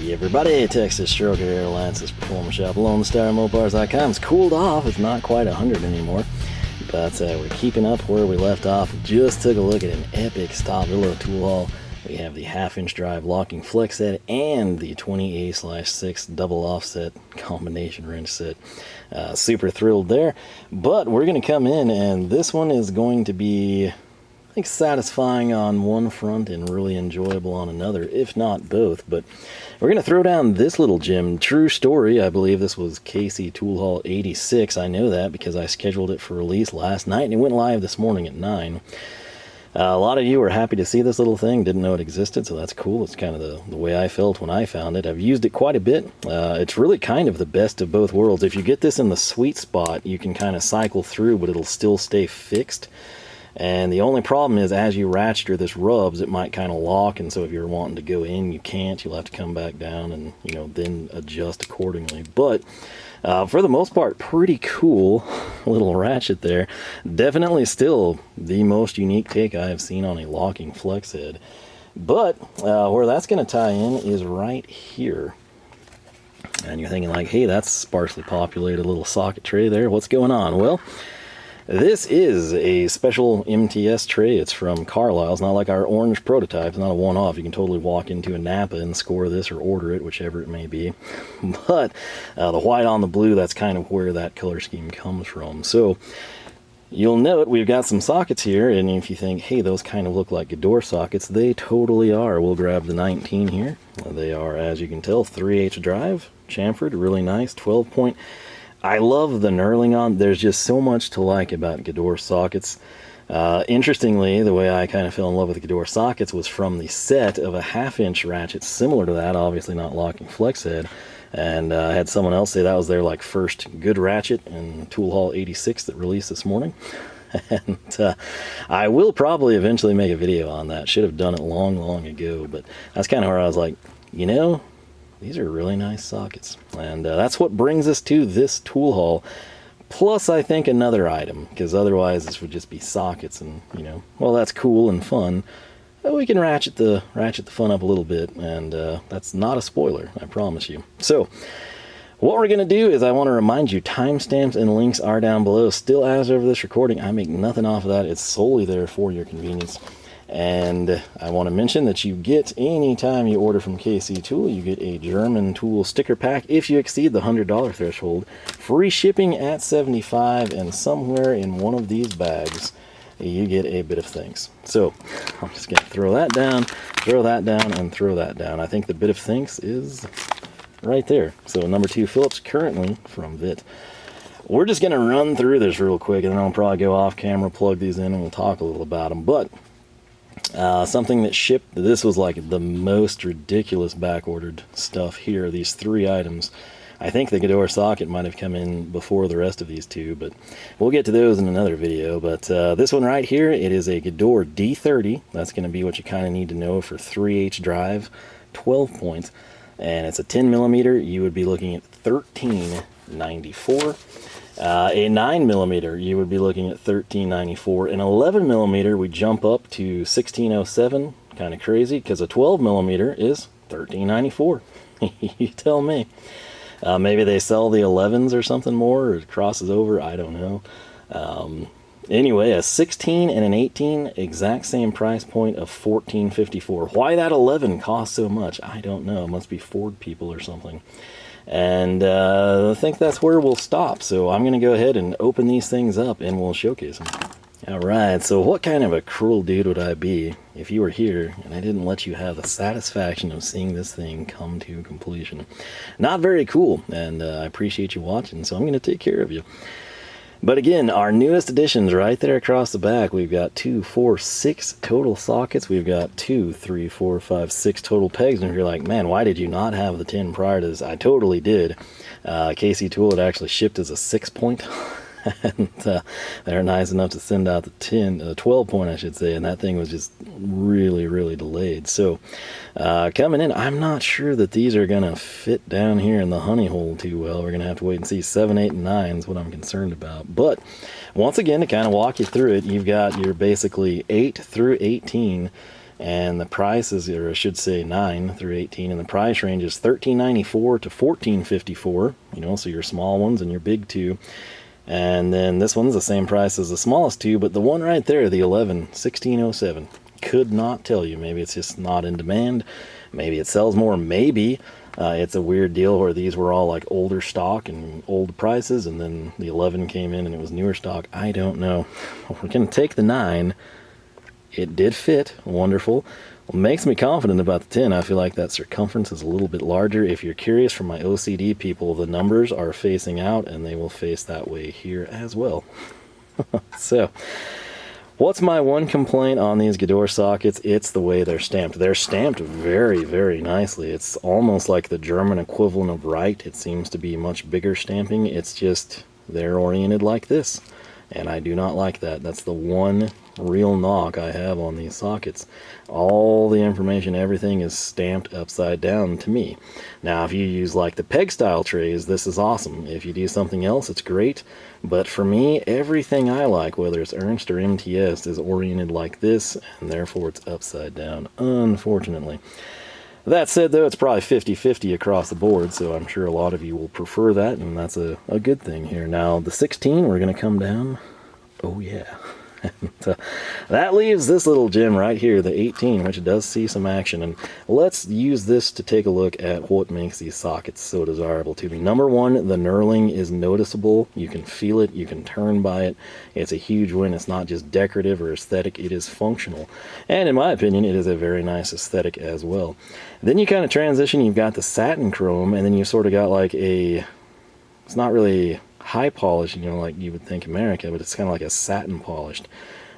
Hey everybody, Texas Stroker Airlines Performance Shop, Lone Star Mopars.com. It's cooled off, it's not quite 100 anymore, but we're keeping up where we left off. Just took a look at an epic Stahlwille tool haul. We have the half-inch drive locking flex set and the 20A/6 double offset combination wrench set. Super thrilled there, but we're going to come in and this one is going to be, I think, satisfying on one front and really enjoyable on another, if not both. But we're going to throw down this little gem. True story, I believe this was KC Tool Haul 86. I know that because I scheduled it for release last night and it went live this morning at 9. A lot of you were happy to see this little thing, didn't know it existed, so that's cool. It's kind of the way I felt when I found it. I've used it quite a bit. It's really kind of the best of both worlds. If you get this in the sweet spot, you can kind of cycle through, but it'll still stay fixed. And the only problem is, as you ratchet or this rubs, it might kind of lock, and so if you're wanting to go in, you can't. You'll have to come back down and, you know, then adjust accordingly. But for the most part, pretty cool little ratchet there. Definitely still the most unique take I have seen on a locking flex head. But where that's going to tie in is right here. And you're thinking like, hey, that's sparsely populated little socket tray there. What's going on? Well, this is a special MTS tray. It's from Carlisle. It's not like our orange prototype. It's not a one-off. You can totally walk into a Napa and score this or order it, whichever it may be. But the white on the blue, that's kind of where that color scheme comes from. So you'll note we've got some sockets here, and if you think, hey, those kind of look like Gedore sockets, they totally are. We'll grab the 19 here. They are, as you can tell, 3H drive, chamfered, really nice, 12-point. I love the knurling on. There's just so much to like about Gedore sockets. Interestingly, the way I kind of fell in love with Gedore sockets was from the set of a half-inch ratchet similar to that, obviously not locking flex head. And I had someone else say that was their like first good ratchet in Tool Haul 86 that released this morning. And I will probably eventually make a video on that. Should have done it long ago, but that's kind of where I was like, you know, these are really nice sockets. And that's what brings us to this tool haul. Plus, I think, another item, because otherwise this would just be sockets and, you know, well, that's cool and fun. But we can ratchet the fun up a little bit, and that's not a spoiler, I promise you. So, what we're going to do is I want to remind you, timestamps and links are down below. Still, as of this recording, I make nothing off of that. It's solely there for your convenience. And I want to mention that you get, anytime you order from KC Tool, you get a German tool sticker pack if you exceed the $100 threshold. Free shipping at $75, and somewhere in one of these bags, you get a bit of things. So I'm just going to throw that down, and throw that down. I think the bit of things is right there. So number 2 Phillips, currently from VIT. We're just going to run through this real quick, and then I'll probably go off camera, plug these in, and we'll talk a little about them. But something that shipped, this was like the most ridiculous back-ordered stuff here, these 3 items. I think the Gedore socket might have come in before the rest of these 2, but we'll get to those in another video. But this one right here, it is a Gedore D30. That's going to be what you kind of need to know for 3H drive, 12 points. And it's a 10 millimeter. You would be looking at $13.94. A 9 millimeter, you would be looking at $13.94. An 11 millimeter, we jump up to $16.07. Kind of crazy, because a 12 millimeter is $13.94. You tell me. Maybe they sell the 11s or something more, or it crosses over. I don't know. Anyway, a 16 and an 18, exact same price point of $14.54. Why that 11 costs so much, I don't know. It must be Ford people or something. And I think that's where we'll stop. So I'm going to go ahead and open these things up and we'll showcase them. Alright, so what kind of a cruel dude would I be if you were here and I didn't let you have the satisfaction of seeing this thing come to completion? Not very cool, and I appreciate you watching, so I'm going to take care of you. But again, our newest additions right there across the back, we've got 2, 4, 6 total sockets. We've got 2, 3, 4, 5, 6 total pegs. And if you're like, man, why did you not have the 10 prior to this? I totally did. KC Tool had actually shipped as a 6-point. And they're nice enough to send out the 12 point, I should say, and that thing was just really delayed. So coming in, I'm not sure that these are gonna fit down here in the honey hole too well. We're gonna have to wait and see. 7, 8, and 9 is what I'm concerned about. But once again, to kind of walk you through it, you've got your basically 8 through 18 And the price is, or I should say 9 through 18, and the price range is $13.94 to $14.54, you know, so your small ones and your big two. And then this one's the same price as the smallest two, but the one right there, the 11, $16.07. Could not tell you. Maybe it's just not in demand. Maybe it sells more. Maybe it's a weird deal where these were all like older stock and old prices, and then the 11 came in and it was newer stock. I don't know. We're going to take the 9. It did fit. Wonderful. Well, makes me confident about the 10. I feel like that circumference is a little bit larger. If you're curious, for my OCD people, the numbers are facing out, and they will face that way here as well. So, what's my one complaint on these Gedore sockets? It's the way they're stamped. They're stamped very, very nicely. It's almost like the German equivalent of right. It seems to be much bigger stamping. It's just they're oriented like this, and I do not like that. That's the one real knock I have on these sockets. All the information, everything is stamped upside down to me. Now, if you use like the peg style trays, this is awesome. If you do something else, it's great. But for me, everything I like, whether it's Ernst or MTS, is oriented like this, and therefore it's upside down, unfortunately. That said, though, it's probably 50-50 across the board, so I'm sure a lot of you will prefer that, and that's a good thing here. Now, the 16, we're going to come down. Oh, yeah. And, that leaves this little gem right here, the 18, which does see some action. And let's use this to take a look at what makes these sockets so desirable to me. Number one, the knurling is noticeable. You can feel it. You can turn by it. It's a huge win. It's not just decorative or aesthetic. It is functional. And in my opinion, it is a very nice aesthetic as well. Then you kind of transition. You've got the satin chrome, and then you sort of got like a... It's not really high polish, you know, like you would think America, but it's kind of like a satin polished.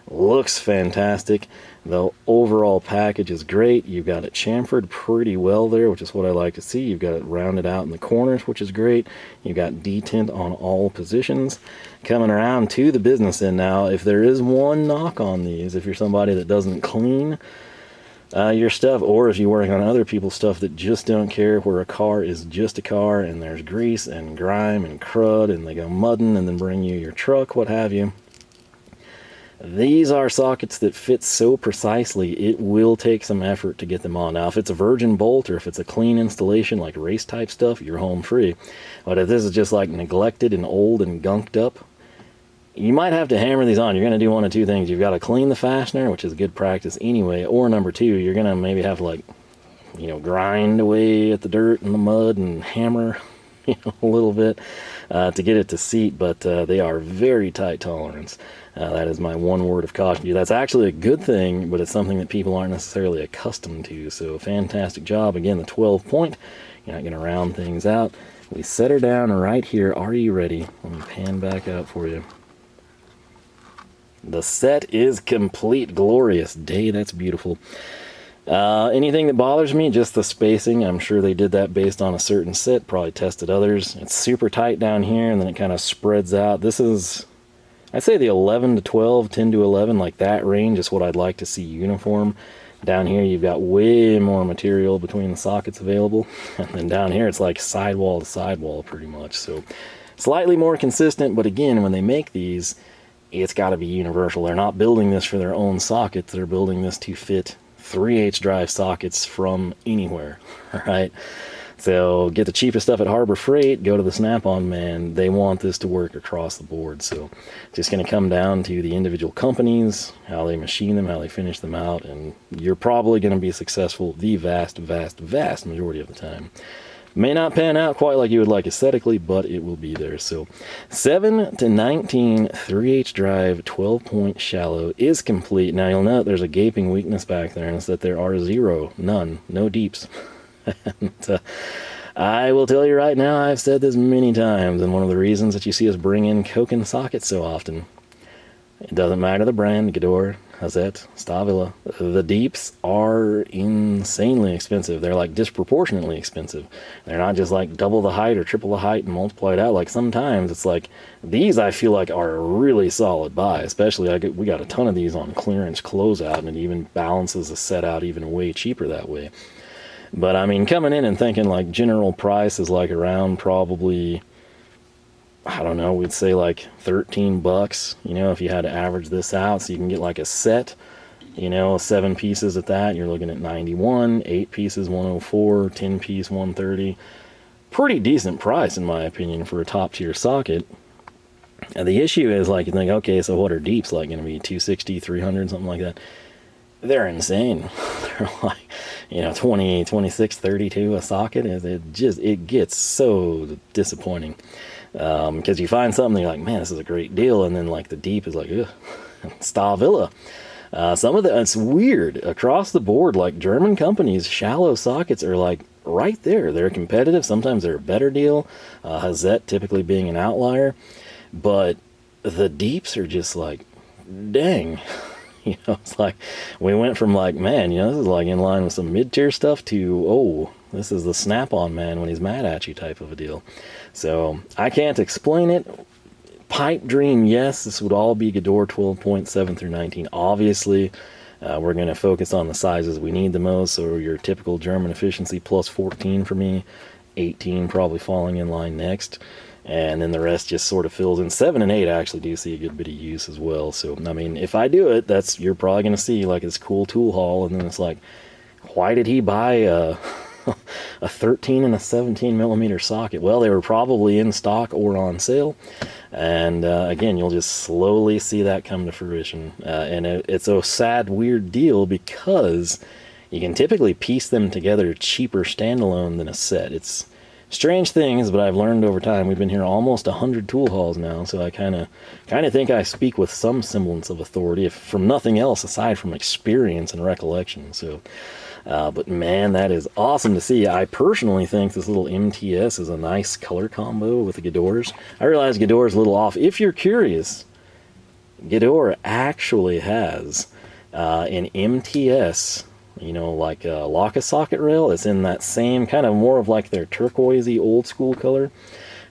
Looks fantastic. The overall package is great. You've got it chamfered pretty well there, which is what I like to see. You've got it rounded out in the corners, which is great. You've got detint on all positions. Coming around to the business end now, if there is one knock on these, if you're somebody that doesn't clean your stuff, or if you work on other people's stuff that just don't care, where a car is just a car and there's grease and grime and crud and they go mudding and then bring you your truck, what have you. These are sockets that fit so precisely, it will take some effort to get them on. Now, if it's a virgin bolt or if it's a clean installation like race type stuff, you're home free. But if this is just like neglected and old and gunked up, you might have to hammer these on. You're going to do one of two things. You've got to clean the fastener, which is good practice anyway, or number two, you're going to maybe have to, like, you know, grind away at the dirt and the mud and hammer, you know, a little bit to get it to seat, but they are very tight tolerance. That is my one word of caution to you. That's actually a good thing, but it's something that people aren't necessarily accustomed to, so fantastic job. Again, the 12 point, you're not going to round things out. We set her down right here. Are you ready? Let me pan back out for you. The set is complete. Glorious day. That's beautiful. Anything that bothers me, just the spacing. I'm sure they did that based on a certain set, probably tested others. It's super tight down here, and then it kind of spreads out. This is, I'd say the 11 to 12, 10 to 11, like that range is what I'd like to see uniform. Down here, you've got way more material between the sockets available. And then down here, it's like sidewall to sidewall pretty much. So slightly more consistent, but again, when they make these, it's got to be universal. They're not building this for their own sockets. They're building this to fit 3/8 drive sockets from anywhere, all right? So get the cheapest stuff at Harbor Freight, go to the Snap-on man. They want this to work across the board. So just going to come down to the individual companies, how they machine them, how they finish them out, and you're probably going to be successful the vast, vast, vast majority of the time. May not pan out quite like you would like aesthetically, but it will be there. So 7 to 19 3/8 drive 12-point shallow is complete. Now you'll note there's a gaping weakness back there, and it's that there are no deeps. And, I will tell you right now, I've said this many times, and one of the reasons that you see us bring in Koken sockets so often, it doesn't matter the brand, Gedore, Hazet, Stahlwille, the deeps are insanely expensive. They're like disproportionately expensive. They're not just like double the height or triple the height and multiply it out. Like sometimes it's like, these I feel like are a really solid buy, especially we got a ton of these on clearance closeout, and it even balances the set out even way cheaper that way. But I mean, coming in and thinking like general price is like around probably, I don't know, we'd say like $13, you know, if you had to average this out, so you can get like a set You know, 7 pieces at that, you're looking at 91, 8 pieces, 104, 10 piece, 130. Pretty decent price, in my opinion, for a top tier socket. And the issue is, like, you think, okay, so what are deeps like going to be? 260, 300, something like that? They're insane. They're like, you know, 20, 26, 32 a socket. It gets so disappointing. Because you find something, you're like, man, this is a great deal. And then, like, the deep is like, ugh, Stahlwille. Some of it's weird across the board. Like, German companies, shallow sockets are like right there. They're competitive. Sometimes they're a better deal. Hazet typically being an outlier, but the deeps are just like, dang. You know, it's like we went from like, man, you know, this is like in line with some mid-tier stuff to, oh, this is the snap-on man when he's mad at you type of a deal. So I can't explain it. Pipe dream, yes, this would all be Gedore 12.7 through 19. Obviously, we're going to focus on the sizes we need the most, so your typical German efficiency plus 14 for me, 18 probably falling in line next, and then the rest just sort of fills in. 7 and 8 I actually do see a good bit of use as well, so, I mean, if I do it, you're probably going to see, like, this cool tool haul, and then it's like, why did he buy a 13 and a 17 millimeter socket? Well, they were probably in stock or on sale. And again, you'll just slowly see that come to fruition. And it's a sad, weird deal because you can typically piece them together cheaper standalone than a set. It's strange things, but I've learned over time. We've been here almost 100 tool hauls now, so I kind of think I speak with some semblance of authority, if from nothing else aside from experience and recollection. So, but man, that is awesome to see. I personally think this little MTS is a nice color combo with the Gedores. I realize Gedore is a little off. If you're curious, Gedore actually has an MTS, you know, like a Locka socket rail. It's in that same kind of more of like their turquoisey old school color.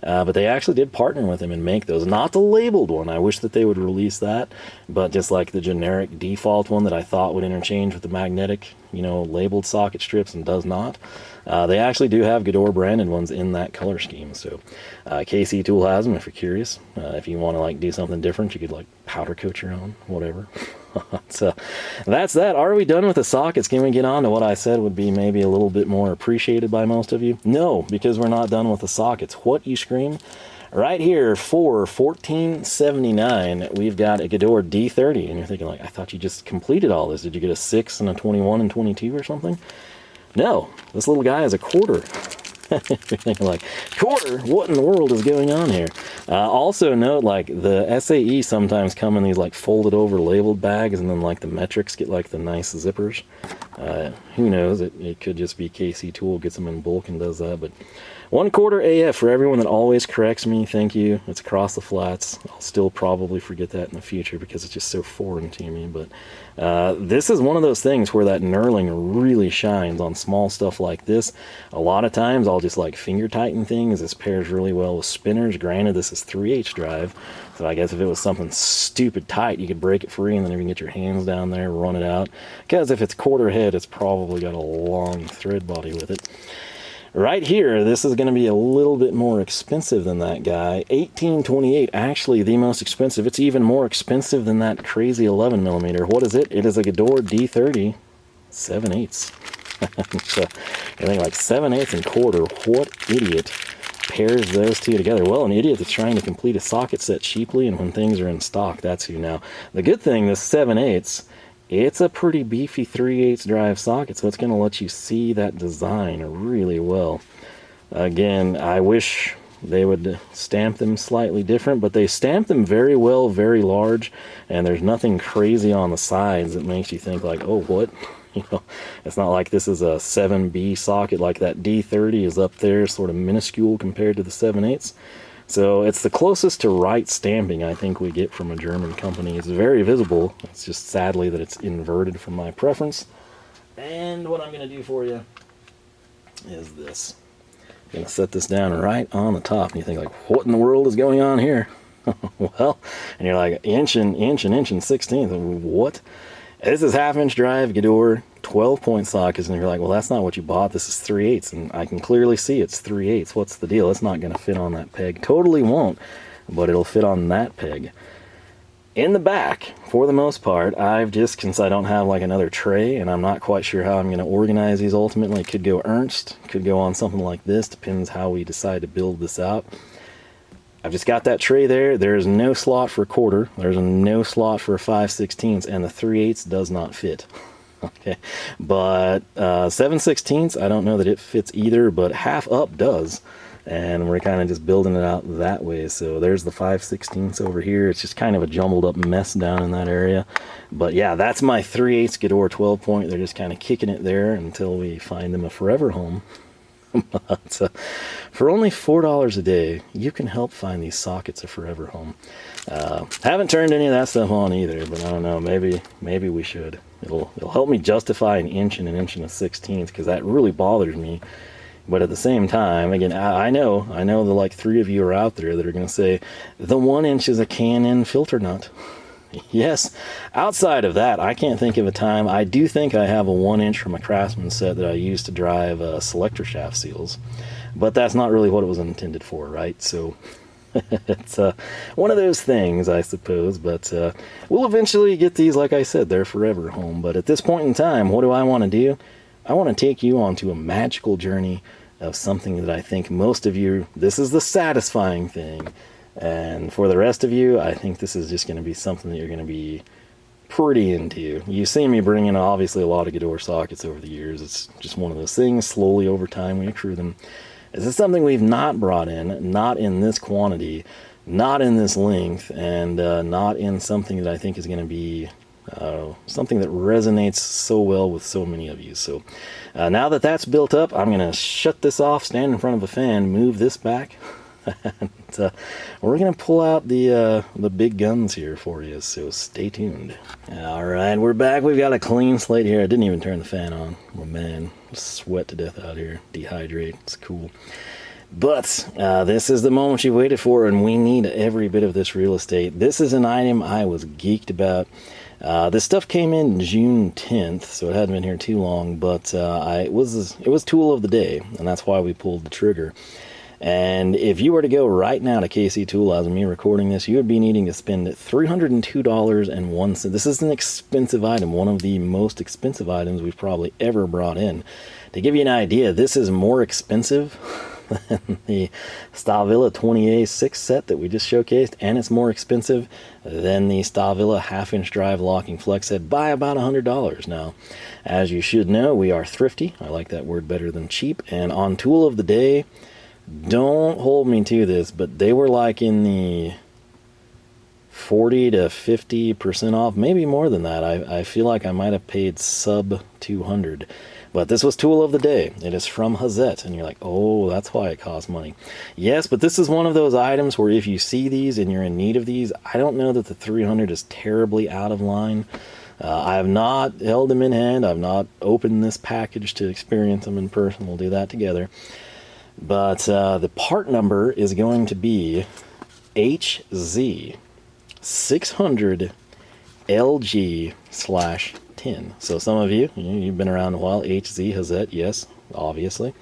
But they actually did partner with him and make those. Not the labeled one. I wish that they would release that. But just like the generic default one that I thought would interchange with the magnetic, you know, labeled socket strips and does not. They actually do have Gedore branded ones in that color scheme. So KC Tool has them if you're curious. If you want to like do something different, you could like powder coat your own, whatever. So that's that. Are we done with the sockets? Can we get on to what I said would be maybe a little bit more appreciated by most of you? No, because we're not done with the sockets. What, you scream? Right here for $14.79, we've got a Gedore D30. And you're thinking like, I thought you just completed all this. Did you get a 6 and a 21 and 22 or something? No, this little guy is a quarter. You're thinking like, quarter? What in the world is going on here? Also note, like, the SAE sometimes come in these like folded over labeled bags, and then like the metrics get like the nice zippers. Who knows? It could just be KC Tool gets them in bulk and does that. But 1/4 AF for everyone that always corrects me. Thank you. It's across the flats. I'll still probably forget that in the future because it's just so foreign to me. But this is one of those things where that knurling really shines on small stuff like this. A lot of times I'll just like finger tighten things. This pairs really well with spinners. Granted, this is 3/8 drive, so I guess if it was something stupid tight, you could break it free and then you can get your hands down there, run it out. Because if it's quarter head, it's probably got a long thread body with it. Right here, this is going to be a little bit more expensive than that guy. $18.28, actually the most expensive. It's even more expensive than that crazy 11 millimeter. What is it? It is a Gedore D30 7/8. So you're thinking like 7/8 and quarter. What idiot pairs those two together? Well, an idiot that's trying to complete a socket set cheaply, and when things are in stock, that's who. Now, the good thing, this 7/8, it's a pretty beefy 3/8 drive socket, so it's going to let you see that design really well. Again, I wish they would stamp them slightly different, but they stamp them very well, very large, and there's nothing crazy on the sides that makes you think like, oh, what? You know, it's not like this is a 7B socket like that D30 is up there, sort of minuscule compared to the 7/8. So it's the closest to right stamping I think we get from a German company. It's very visible. It's just sadly that it's inverted from my preference. And what I'm going to do for you is this. I'm going to set this down right on the top. And you think like, what in the world is going on here? Well, and you're like, inch and 16th. What? This is 1/2 drive Gedore 12-point sockets, and you're like, well, that's not what you bought. This is 3/8, and I can clearly see it's 3/8. What's the deal? It's not going to fit on that peg. Totally won't, but it'll fit on that peg. In the back, for the most part, I've just, since I don't have like another tray and I'm not quite sure how I'm going to organize these ultimately, it could go Ernst, could go on something like this, depends how we decide to build this out. I've just got that tray there. There's no slot for a quarter, there's no slot for a 5/16, and the 3/8 does not fit. Okay, but 7/16, I don't know that it fits either, but half up does. And we're kind of just building it out that way. So there's the 5/16 over here. It's just kind of a jumbled up mess down in that area. But yeah, that's my 3/8 Gedore 12 point. They're just kind of kicking it there until we find them a forever home. But for only $4 a day, you can help find these sockets a forever home. Haven't turned any of that stuff on either, but I don't know, maybe we should. It'll help me justify an inch and an inch and a 16th, because that really bothers me. But at the same time, again, I know the like 3 of you are out there that are going to say, the 1 inch is a Canon filter nut. Yes, outside of that, I can't think of a time. I do think I have a 1 inch from a Craftsman set that I used to drive selector shaft seals. But that's not really what it was intended for, right? So it's one of those things, I suppose. But we'll eventually get these, like I said, they're forever home. But at this point in time, what do I want to do? I want to take you onto a magical journey of something that I think most of you, this is the satisfying thing. And for the rest of you, I think this is just going to be something that you're going to be pretty into. You've seen me bring in obviously a lot of Gedore sockets over the years. It's just one of those things. Slowly over time we accrue them. This is something we've not brought in, not in this quantity, not in this length, and not in something that I think is going to be something that resonates so well with so many of you. So now that that's built up, I'm going to shut this off, stand in front of a fan, move this back, and we're going to pull out the big guns here for you, so stay tuned. Alright, we're back. We've got a clean slate here. I didn't even turn the fan on. Oh man, sweat to death out here. Dehydrate. It's cool. But this is the moment you waited for, and we need every bit of this real estate. This is an item I was geeked about. This stuff came in June 10th, so it hadn't been here too long, but it was tool of the day, and that's why we pulled the trigger. And if you were to go right now to KC Tool, as of me recording this, you would be needing to spend $302.01. This is an expensive item, one of the most expensive items we've probably ever brought in. To give you an idea, this is more expensive than the Stahlwille 20A6 set that we just showcased, and it's more expensive than the Stahlwille half-inch drive locking flex set by about $100. Now, as you should know, we are thrifty. I like that word better than cheap. And on Tool of the Day, don't hold me to this, but they were like in the 40 to 50% off, maybe more than that. I feel like I might have paid sub 200. But this was Tool of the Day. It is from Hazet, and you're like, oh, that's why it costs money. Yes, but this is one of those items where if you see these and you're in need of these, I don't know that the 300 is terribly out of line. I have not held them in hand. I've not opened this package to experience them in person. We'll do that together. But the part number is going to be HZ 600LG/10. So some of you've been around a while. HZ, Hazet, yes, obviously.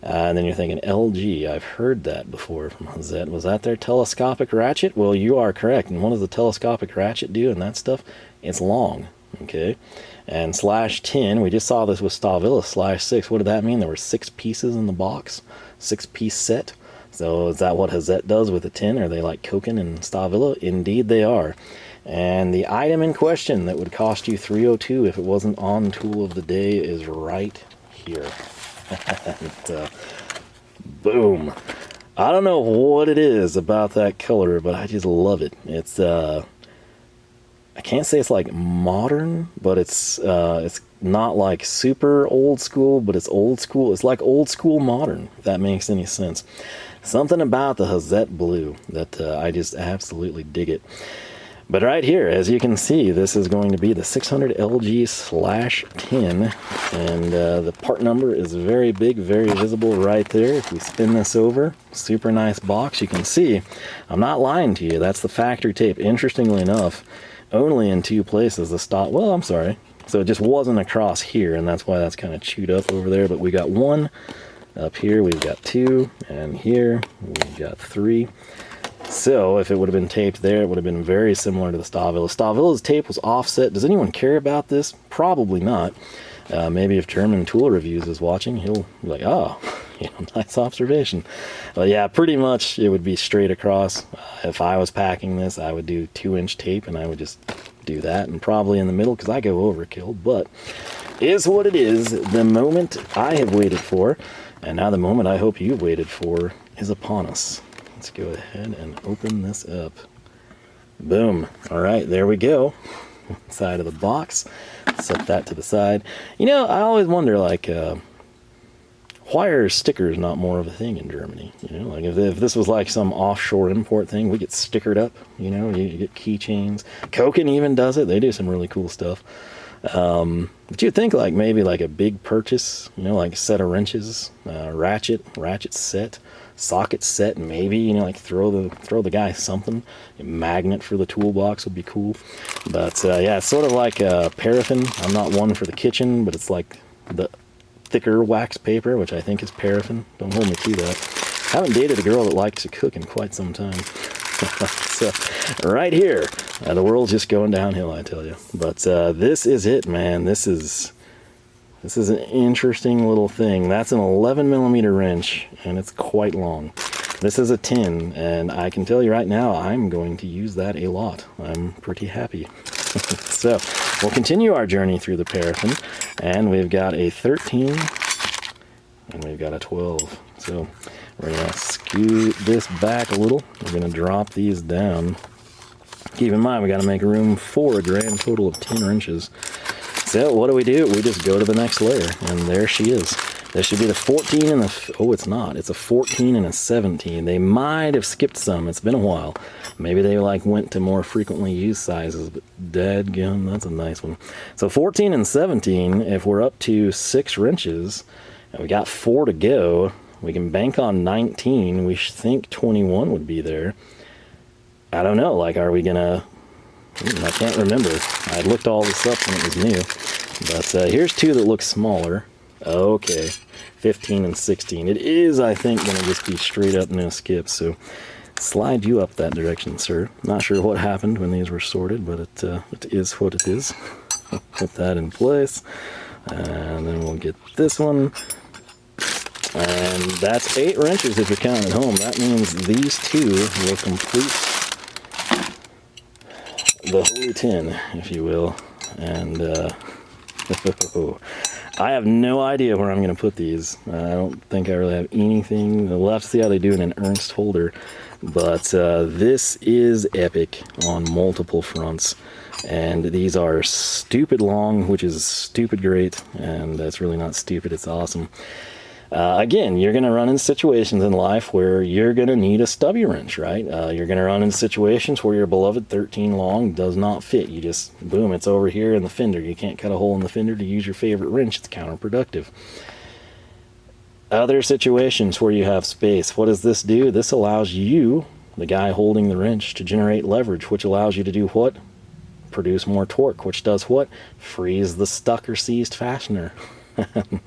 And then you're thinking, LG, I've heard that before from Hazet. Was that their telescopic ratchet? Well, you are correct. And what does the telescopic ratchet do and that stuff? It's long, okay? And /10, we just saw this with Stahlwille /6. What did that mean? There were 6 pieces in the box, 6-piece set. So is that what Hazet does with the 10? Are they like Koken and Stahlwille? Indeed they are. And the item in question that would cost you $302 if it wasn't on Tool of the Day is right here. And, boom. I don't know what it is about that color, but I just love it. It's I can't say it's like modern, but it's not like super old school, but it's old school. It's like old school modern, if that makes any sense. Something about the Hazet blue that I just absolutely dig it. But right here, as you can see, this is going to be the 600LG/10, and the part number is very big, very visible right there. If we spin this over, super nice box. You can see, I'm not lying to you, that's the factory tape. Interestingly enough, only in 2 places the stock, well, I'm sorry. So it just wasn't across here, and that's why that's kind of chewed up over there. But we got 1 up here, we've got 2, and here we've got 3. So if it would have been taped there, it would have been very similar to the Stahlwille. Stahlwille's tape was offset. Does anyone care about this? Probably not. Maybe if German Tool Reviews is watching, he'll be like, oh, you know, nice observation. But yeah, pretty much it would be straight across. If I was packing this, I would do 2-inch tape, and I would just do that, and probably in the middle, because I go overkill, but is what it is. The moment I have waited for, and now the moment I hope you've waited for, is upon us. Let's go ahead and open this up. Boom. All right, there we go. Side of the box. Set that to the side. You know, I always wonder, like, why are stickers not more of a thing in Germany? You know, like if this was like some offshore import thing, we get stickered up. You know, you get keychains. Koken even does it. They do some really cool stuff. But you'd think like maybe like a big purchase, you know, like a set of wrenches, ratchet set, socket set, maybe, you know, like throw the guy something. A magnet for the toolbox would be cool. But yeah, it's sort of like paraffin. I'm not one for the kitchen, but it's like the thicker wax paper, which I think is paraffin. Don't hold me to that. I haven't dated a girl that likes to cook in quite some time. So right here, the world's just going downhill, I tell you. But this is it, man. This is an interesting little thing. That's an 11mm wrench, and it's quite long. This is a 10, and I can tell you right now, I'm going to use that a lot. I'm pretty happy. So we'll continue our journey through the paraffin, and we've got a 13, and we've got a 12. So we're going to scoot this back a little. We're going to drop these down. Keep in mind, we got to make room for a grand total of 10 wrenches. So what do? We just go to the next layer, and there she is. This should be the 14 and the... Oh, it's not. It's a 14 and a 17. They might have skipped some. It's been a while. Maybe they like went to more frequently used sizes, but dadgum, that's a nice one. So 14 and 17, if we're up to 6 wrenches, and we got 4 to go, we can bank on 19. We think 21 would be there. I don't know. Like, are we going to... I can't remember. I looked all this up when it was new. But here's 2 that look smaller. Okay, 15 and 16. It is, I think, going to just be straight up no skip. So slide you up that direction, sir. Not sure what happened when these were sorted, but it is what it is. Put that in place. And then we'll get this one. And that's 8 wrenches if you're counting at home. That means these 2 will complete the holy 10, if you will. And I have no idea where I'm going to put these. I don't think I really have anything. We'll have to see how they do in an Ernst holder. But this is epic on multiple fronts. And these are stupid long, which is stupid great. And that's really not stupid, it's awesome. Again, you're going to run in situations in life where you're going to need a stubby wrench, right? You're going to run in situations where your beloved 13 long does not fit. You just, boom, it's over here in the fender. You can't cut a hole in the fender to use your favorite wrench. It's counterproductive. Other situations where you have space, what does this do? This allows you, the guy holding the wrench, to generate leverage, which allows you to do what? Produce more torque, which does what? Frees the stuck or seized fastener.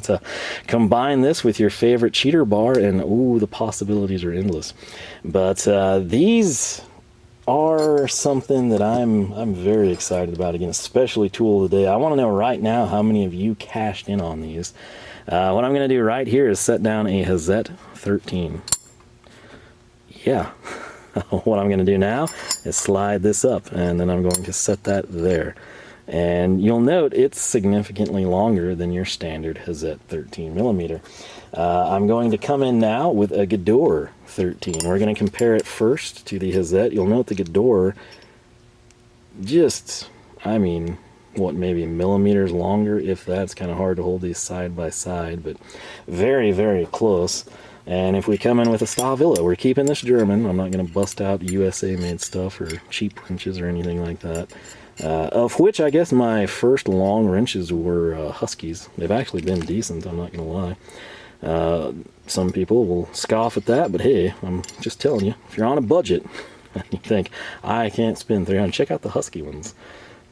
To combine this with your favorite cheater bar, and ooh, the possibilities are endless. But these are something that I'm very excited about. Again, especially tool of the day. I want to know right now how many of you cashed in on these. What I'm going to do right here is set down a Hazet 13. Yeah. What I'm going to do now is slide this up, and then I'm going to set that there. And you'll note it's significantly longer than your standard Hazet 13mm. I'm going to come in now with a Gedore 13. We're going to compare it first to the Hazet. You'll note the Gedore just, I mean, what, maybe millimeters longer, if that's kind of hard to hold these side by side, but very, very close. And if we come in with a Stahlwille, we're keeping this German. I'm not going to bust out USA made stuff or cheap wrenches or anything like that. Of which I guess my first long wrenches were Huskies. They've actually been decent, I'm not going to lie. Some people will scoff at that, but hey, I'm just telling you, if you're on a budget and you think, I can't spend $300, check out the Husky ones.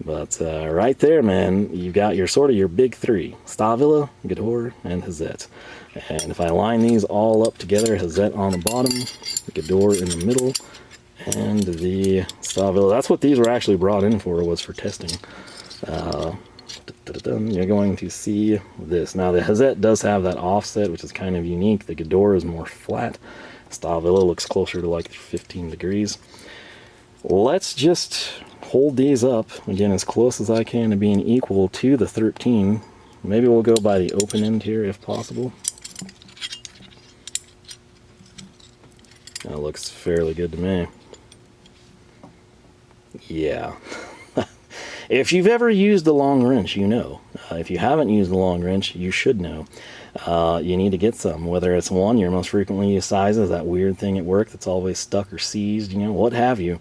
But right there, man, you've got your sort of your big 3, Stahlwille, Gedore, and Hazet. And if I line these all up together, Hazet on the bottom, Gedore in the middle, And the Stahlwille, that's what these were actually brought in for, was for testing. You're going to see this. Now the Hazet does have that offset, which is kind of unique. The Gedore is more flat. Stahlwille looks closer to like 15 degrees. Let's just hold these up, again, as close as I can to being equal to the 13. Maybe we'll go by the open end here if possible. That looks fairly good to me. Yeah. If you've ever used a long wrench, you know. If you haven't used a long wrench, you should know. You need to get some, whether it's one, your most frequently used sizes, that weird thing at work that's always stuck or seized, you know, what have you.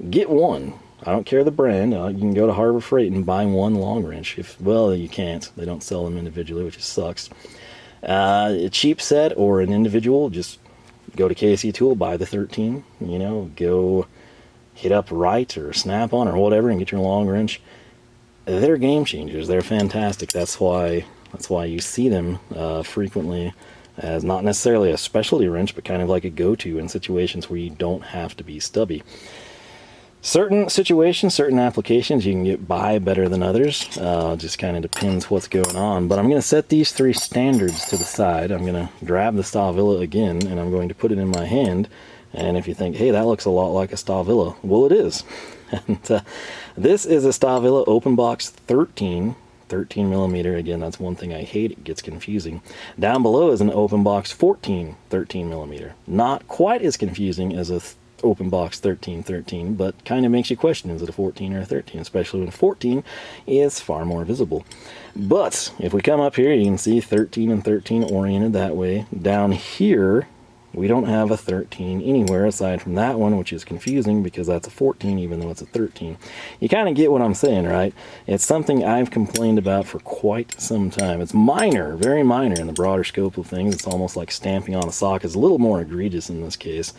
Get one. I don't care the brand. You can go to Harbor Freight and buy one long wrench. Well, you can't. They don't sell them individually, which sucks. A cheap set or an individual, just go to KC Tool, buy the 13, you know, go hit up Right or Snap-on or whatever and get your long wrench. They're game changers. They're fantastic. That's why you see them frequently as not necessarily a specialty wrench, but kind of like a go-to in situations where you don't have to be stubby. Certain situations, certain applications, you can get by better than others. Just kind of depends what's going on. But I'm going to set these three standards to the side. I'm going to grab the Stahlwille again, and I'm going to put it in my hand. And if you think, hey, that looks a lot like a Stahlwille, well, it is. And this is a Stahlwille Open Box 13 millimeter. Again, that's one thing I hate. It gets confusing. Down below is an Open Box 14 millimeter. Not quite as confusing as a Open Box 13, but kind of makes you question, is it a 14 or a 13, especially when 14 is far more visible. But if we come up here, you can see 13 and 13 oriented that way. Down here, we don't have a 13 anywhere aside from that one, which is confusing because that's a 14 even though it's a 13. You kind of get what I'm saying, right? It's something I've complained about for quite some time. It's minor, very minor in the broader scope of things. It's almost like stamping on a sock. It's a little more egregious in this case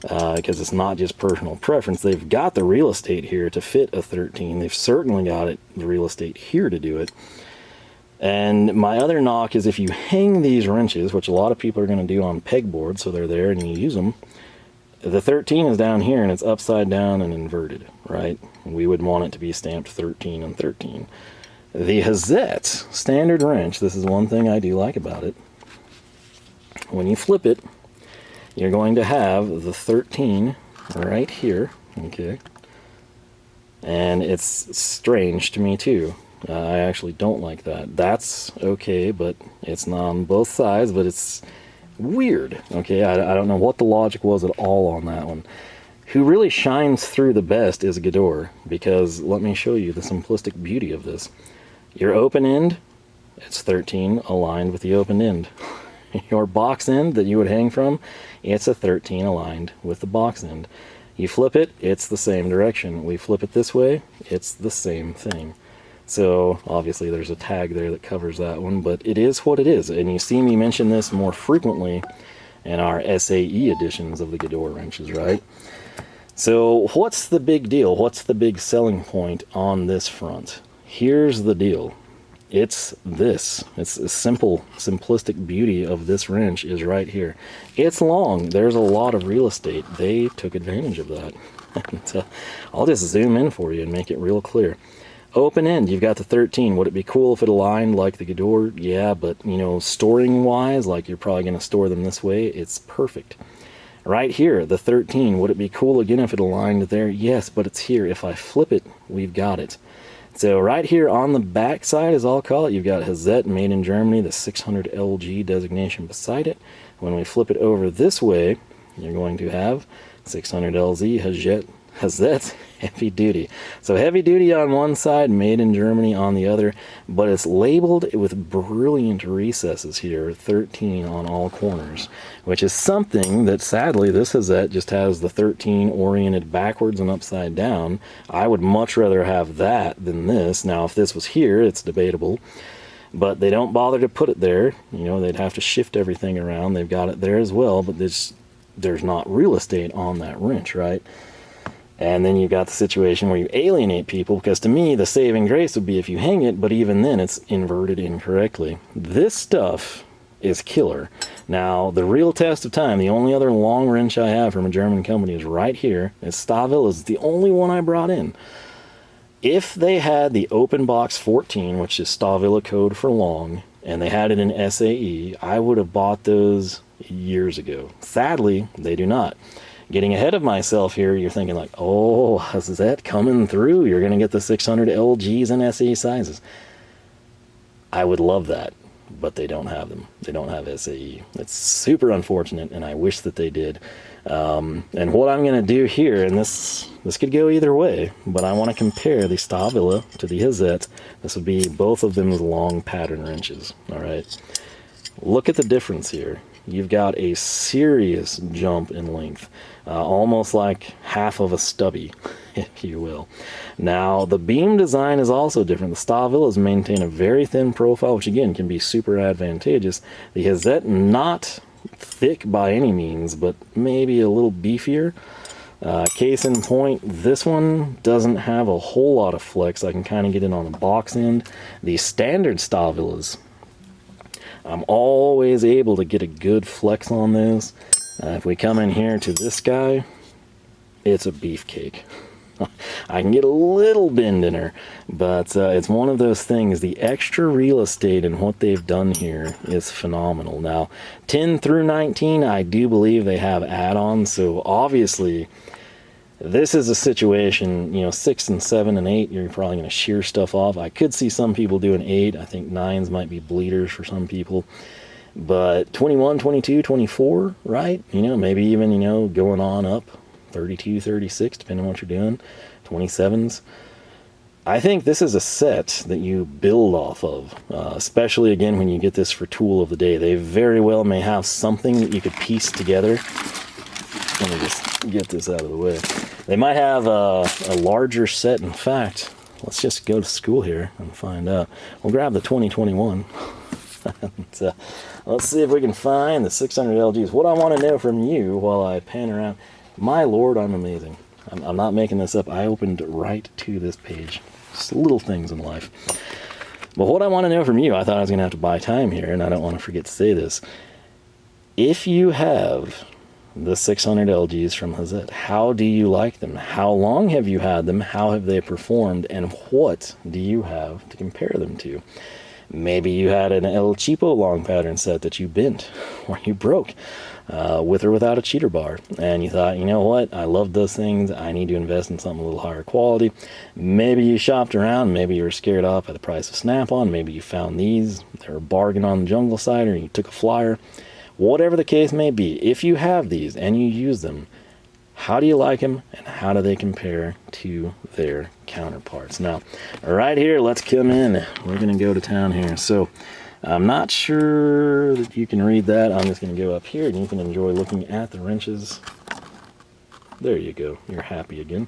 because it's not just personal preference. They've got the real estate here to fit a 13. They've certainly got the real estate here to do it. And my other knock is if you hang these wrenches, which a lot of people are going to do on pegboard, so they're there and you use them, the 13 is down here and it's upside down and inverted, right? We would want it to be stamped 13 and 13. The Hazet standard wrench, this is one thing I do like about it. When you flip it, you're going to have the 13 right here, okay? And it's strange to me too. I actually don't like that. That's okay, but it's not on both sides, but it's weird, okay? I don't know what the logic was at all on that one. Who really shines through the best is Gedore, because let me show you the simplistic beauty of this. Your open end, it's 13 aligned with the open end. Your box end that you would hang from, it's a 13 aligned with the box end. You flip it, it's the same direction. We flip it this way, it's the same thing. So obviously there's a tag there that covers that one, but it is what it is. And you see me mention this more frequently in our SAE editions of the Gedore wrenches, right? So what's the big deal? What's the big selling point on this front? Here's the deal. It's this. It's a simple, simplistic beauty of this wrench is right here. It's long. There's a lot of real estate. They took advantage of that. And, I'll just zoom in for you and make it real clear. Open end, you've got the 13. Would it be cool if it aligned like the Gedore? Yeah, but, you know, storing wise, like you're probably going to store them this way, it's perfect. Right here, the 13, would it be cool again if it aligned there? Yes, but it's here. If I flip it, we've got it. So right here on the back side, as I'll call it, you've got Hazet, made in Germany, the 600LG designation beside it. When we flip it over this way, you're going to have 600LZ Hazet heavy duty. So heavy duty on one side, made in Germany on the other, but it's labeled with brilliant recesses here, 13 on all corners, which is something that sadly this Hazet just has the 13 oriented backwards and upside down. I would much rather have that than this. Now if this was here, it's debatable, but they don't bother to put it there. You know, they'd have to shift everything around. They've got it there as well, but there's not real estate on that wrench, right? And then you've got the situation where you alienate people, because to me the saving grace would be if you hang it, but even then it's inverted incorrectly. This stuff is killer. Now, the real test of time, the only other long wrench I have from a German company is right here. It's Stahlwille. It's the only one I brought in. If they had the Open Box 14, which is Stahlwille code for long, and they had it in SAE, I would have bought those years ago. Sadly, they do not. Getting ahead of myself here, you're thinking like, oh, Hazet coming through. You're going to get the 600 LGs and SAE sizes. I would love that, but they don't have them. They don't have SAE. It's super unfortunate, and I wish that they did. And what I'm going to do here, and this could go either way, but I want to compare the Stahlwille to the Hazet. This would be both of them with long pattern wrenches. All right. Look at the difference here. You've got a serious jump in length, almost like half of a stubby, if you will. Now, the beam design is also different. The Stahlwilles maintain a very thin profile, which again can be super advantageous. The Hazet, not thick by any means, but maybe a little beefier. Case in point, this one doesn't have a whole lot of flex. I can kind of get it on the box end. The standard Stahlwilles, I'm always able to get a good flex on those. If we come in here to this guy, it's a beefcake. I can get a little bend in her, but it's one of those things. The extra real estate and what they've done here is phenomenal. Now, 10 through 19, I do believe they have add-ons, so obviously this is a situation, you know, 6 and 7 and 8, you're probably going to shear stuff off. I could see some people doing 8. I think 9s might be bleeders for some people. But 21, 22, 24, right? You know, maybe even, you know, going on up 32, 36, depending on what you're doing. 27s. I think this is a set that you build off of, especially, again, when you get this for tool of the day. They very well may have something that you could piece together. Let me just get this out of the way. They might have a larger set. In fact, let's just go to school here and find out. We'll grab the 2021. And, let's see if we can find the 600 LGs. What I want to know from you while I pan around, my lord, I'm amazing. I'm not making this up. I opened right to this page. Just little things in life. But what I want to know from you, I thought I was going to have to buy time here, and I don't want to forget to say this. If you have the 600 LGs from Hazet, how do you like them? How long have you had them? How have they performed? And what do you have to compare them to? Maybe you had an El Cheapo long pattern set that you bent or you broke with or without a cheater bar, and you thought, you know what, I love those things, I need to invest in something a little higher quality. Maybe you shopped around, maybe you were scared off by the price of Snap-on, maybe you found these, they were a bargain on the jungle side, or you took a flyer. Whatever the case may be, if you have these and you use them, how do you like them, and how do they compare to their counterparts? Now, right here, let's come in. We're going to go to town here. So, I'm not sure that you can read that. I'm just going to go up here, and you can enjoy looking at the wrenches. There you go. You're happy again.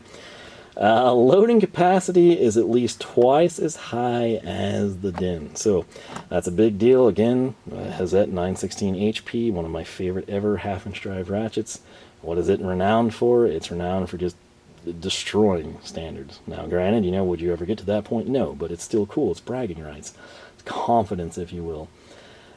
Loading capacity is at least twice as high as the DIN. So that's a big deal. Again, Hazet 916 HP, one of my favorite ever half-inch drive ratchets. What is it renowned for? It's renowned for just destroying standards. Now, granted, you know, would you ever get to that point? No, but it's still cool. It's bragging rights. It's confidence, if you will.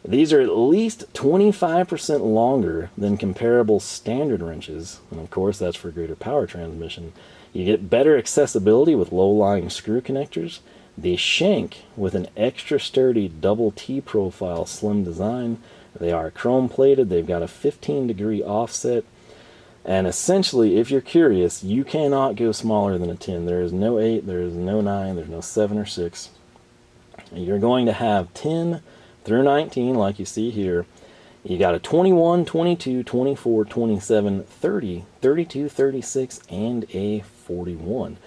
These are at least 25% longer than comparable standard wrenches, and of course that's for greater power transmission. You get better accessibility with low-lying screw connectors. The shank with an extra sturdy double T profile slim design. They are chrome plated. They've got a 15-degree offset. And essentially, if you're curious, you cannot go smaller than a 10. There is no 8, there is no 9, there's no 7 or 6. And you're going to have 10 through 19, like you see here. You got a 21, 22, 24, 27, 30, 32, 36, and a 41.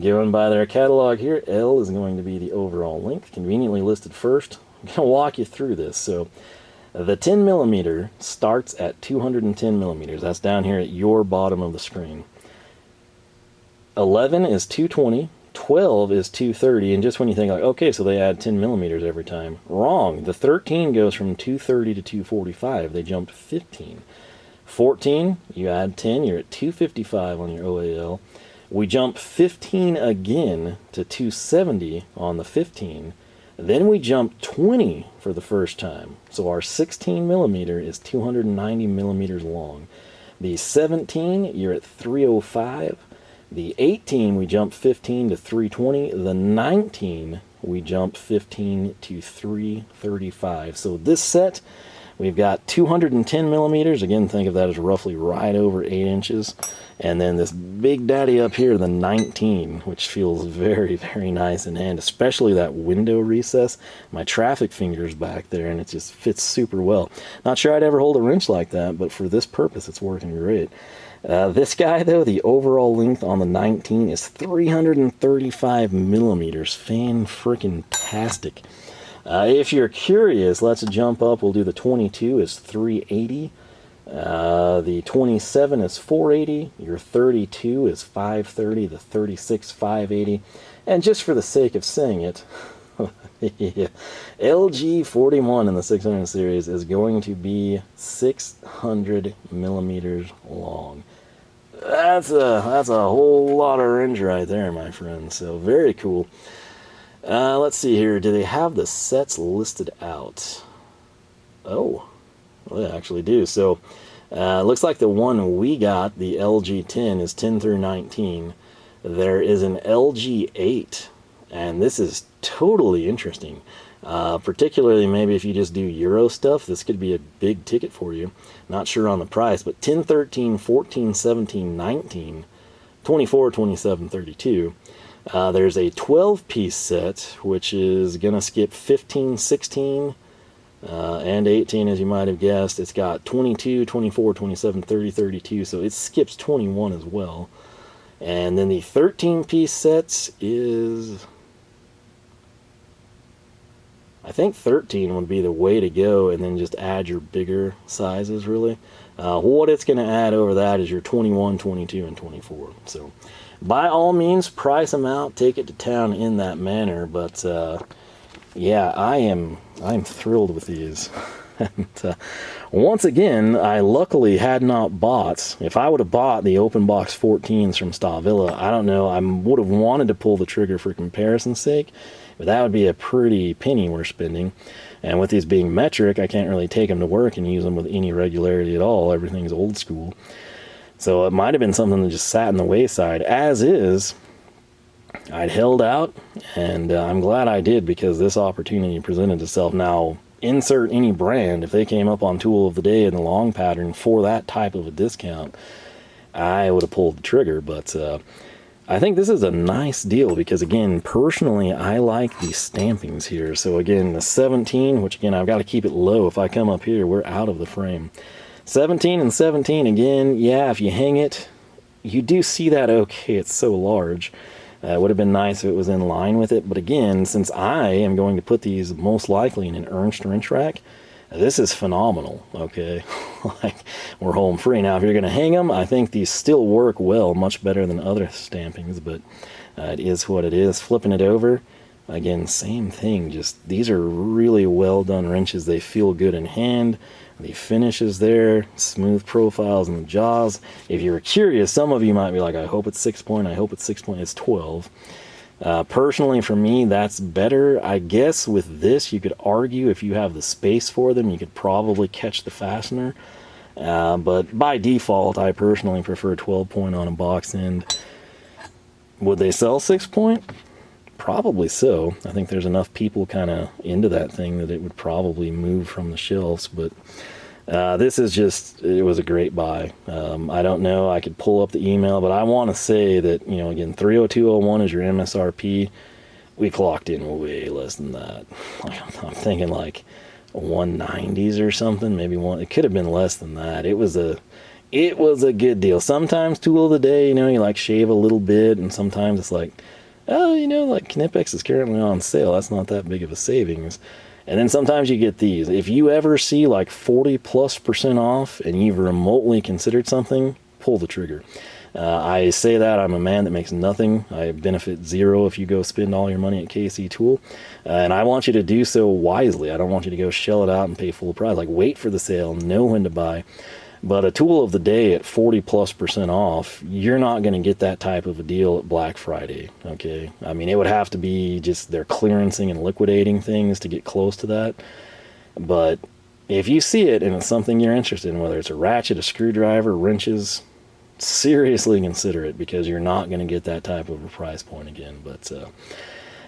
Going by their catalog here, L is going to be the overall length, conveniently listed first. I'm going to walk you through this. So the 10 millimeter starts at 210 millimeters. That's down here at your bottom of the screen. 11 is 220. 12 is 230, and just when you think like, okay, so they add 10 millimeters every time, wrong. The 13 goes from 230 to 245. They jumped 15. 14, you add 10, you're at 255 on your OAL. We jump 15 again to 270 on the 15. Then we jump 20 for the first time. So our 16 millimeter is 290 millimeters long. The 17, you're at 305. The 18, we jump 15 to 320. The 19, we jump 15 to 335. So this set, we've got 210 millimeters. Again, think of that as roughly right over 8 inches. And then this big daddy up here, the 19, which feels very, very nice in hand, especially that window recess. My traffic finger's back there, and it just fits super well. Not sure I'd ever hold a wrench like that, but for this purpose, it's working great. This guy, though, the overall length on the 19 is 335 millimeters. Fan-freaking-tastic. If you're curious, let's jump up. We'll do the 22 is 380. The 27 is 480, your 32 is 530, the 36 580, and just for the sake of saying it, yeah, LG 41 in the 600 series is going to be 600 millimeters long. That's a whole lot of range right there, my friend. So very cool. Let's see here. Do they have the sets listed out? Oh. Well, they actually do. So, looks like the one we got, the LG 10, is 10 through 19. There is an LG 8, and this is totally interesting. Particularly maybe if you just do Euro stuff, this could be a big ticket for you. Not sure on the price, but 10, 13, 14, 17, 19, 24, 27, 32. There's a 12-piece set, which is going to skip 15, 16, and 18, as you might have guessed. It's got 22, 24, 27, 30, 32, so it skips 21 as well. And then the 13-piece sets is, I think 13 would be the way to go, and then just add your bigger sizes, really. What it's going to add over that is your 21, 22, and 24. So, by all means, price them out, take it to town in that manner, but yeah, I'm thrilled with these. And once again, I luckily had not bought. If I would have bought the open box 14s from Stahlwille, I don't know, I would have wanted to pull the trigger for comparison's sake, but that would be a pretty penny we're spending. And with these being metric, I can't really take them to work and use them with any regularity at all. Everything's old school. So it might have been something that just sat in the wayside. As is, I'd held out, and I'm glad I did, because this opportunity presented itself. Now, insert any brand, if they came up on Tool of the Day in the long pattern for that type of a discount, I would have pulled the trigger. But I think this is a nice deal, because again, personally, I like the stampings here. So again, the 17, which again, I've got to keep it low. If I come up here, we're out of the frame. 17 and 17, again, yeah, if you hang it, you do see that okay, it's so large. It would have been nice if it was in line with it, but again, since I am going to put these most likely in an Ernst wrench rack, this is phenomenal, okay? Like, we're home free. Now, if you're going to hang them, I think these still work well, much better than other stampings, but it is what it is. Flipping it over, again, same thing. Just, these are really well done wrenches. They feel good in hand. The finish is there, smooth profiles in the jaws. If you were curious, some of you might be like, I hope it's 6 point, I hope it's 6 point. It's 12. Personally, for me, that's better. I guess with this, you could argue if you have the space for them, you could probably catch the fastener. But by default, I personally prefer 12 point on a box end. Would they sell 6 point? Probably so. I think there's enough people kind of into that thing that it would probably move from the shelves, but this is just, it was a great buy. I don't know, I could pull up the email, but I want to say that, you know, again, 30201 is your MSRP. We clocked in way less than that. I'm thinking like 190s or something, maybe one. It could have been less than that. It was a good deal. Sometimes Tool of the Day, you know, you like shave a little bit, and sometimes it's like, oh, you know, like Knipex is currently on sale. That's not that big of a savings. And then sometimes you get these. If you ever see like 40+% off and you've remotely considered something, pull the trigger. I say that I'm a man that makes nothing. I benefit zero if you go spend all your money at KC Tool. And I want you to do so wisely. I don't want you to go shell it out and pay full price. Like, wait for the sale, know when to buy. But a tool of the day at 40+% off, you're not going to get that type of a deal at Black Friday, okay? I mean, it would have to be just they're clearancing and liquidating things to get close to that. But if you see it and it's something you're interested in, whether it's a ratchet, a screwdriver, wrenches, seriously consider it, because you're not going to get that type of a price point again. But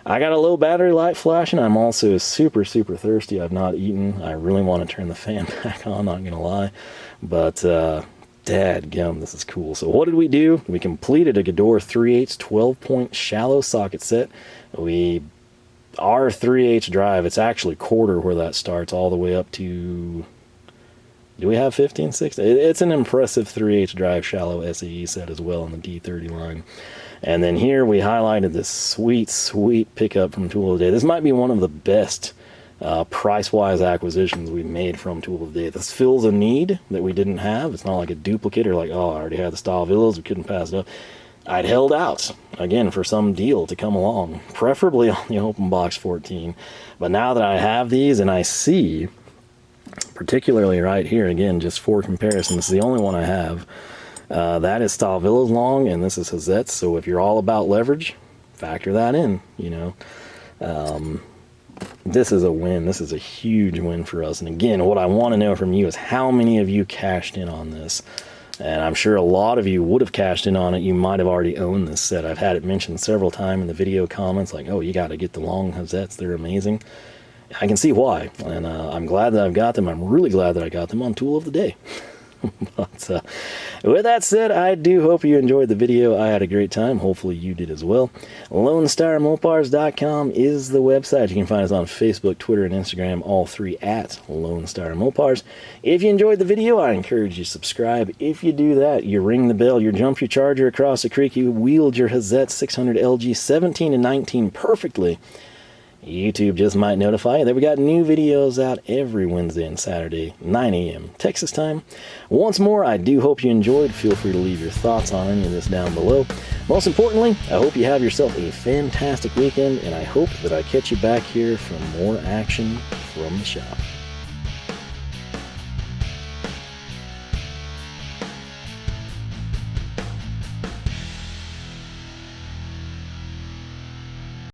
I got a low battery light flashing. I'm also super thirsty. I've not eaten. I really want to turn the fan back on, not gonna lie. But dadgum, this is cool. So what did we do? We completed a Gedore 3/8 12-point shallow socket set. Our 3/8 drive, it's actually quarter where that starts, all the way up to, do we have 15, 16? It's an impressive 3/8 drive shallow SAE set as well on the D30 line. And then here we highlighted this sweet pickup from Tool of the Day. This might be one of the best price-wise acquisitions we've made from Tool of the Day. This fills a need that we didn't have. It's not like a duplicate or like, oh, I already had the Stahlwilles, we couldn't pass it up. I'd held out, again, for some deal to come along, preferably on the Open Box 14. But now that I have these and I see, particularly right here, again, just for comparison, this is the only one I have. That is Stahlwille's long, and this is Hazet's. So if you're all about leverage, factor that in, you know. This is a win. This is a huge win for us. And again, what I want to know from you is how many of you cashed in on this? And I'm sure a lot of you would have cashed in on it. You might have already owned this set. I've had it mentioned several times in the video comments, like, oh, you got to get the long Hazets. They're amazing. I can see why. And I'm glad that I've got them. I'm really glad that I got them on Tool of the Day. But with that said, I do hope you enjoyed the video. I had a great time. Hopefully you did as well. LoneStarMopars.com is the website. You can find us on Facebook, Twitter, and Instagram, all three at Lone Star Mopars. If you enjoyed the video, I encourage you to subscribe. If you do that, you ring the bell, you jump your charger across the creek, you wield your Hazet 600LG 17 and 19 perfectly. YouTube just might notify you that we got new videos out every Wednesday and Saturday, 9 a.m. Texas time. Once more, I do hope you enjoyed. Feel free to leave your thoughts on any of this down below. Most importantly, I hope you have yourself a fantastic weekend, and I hope that I catch you back here for more action from the shop.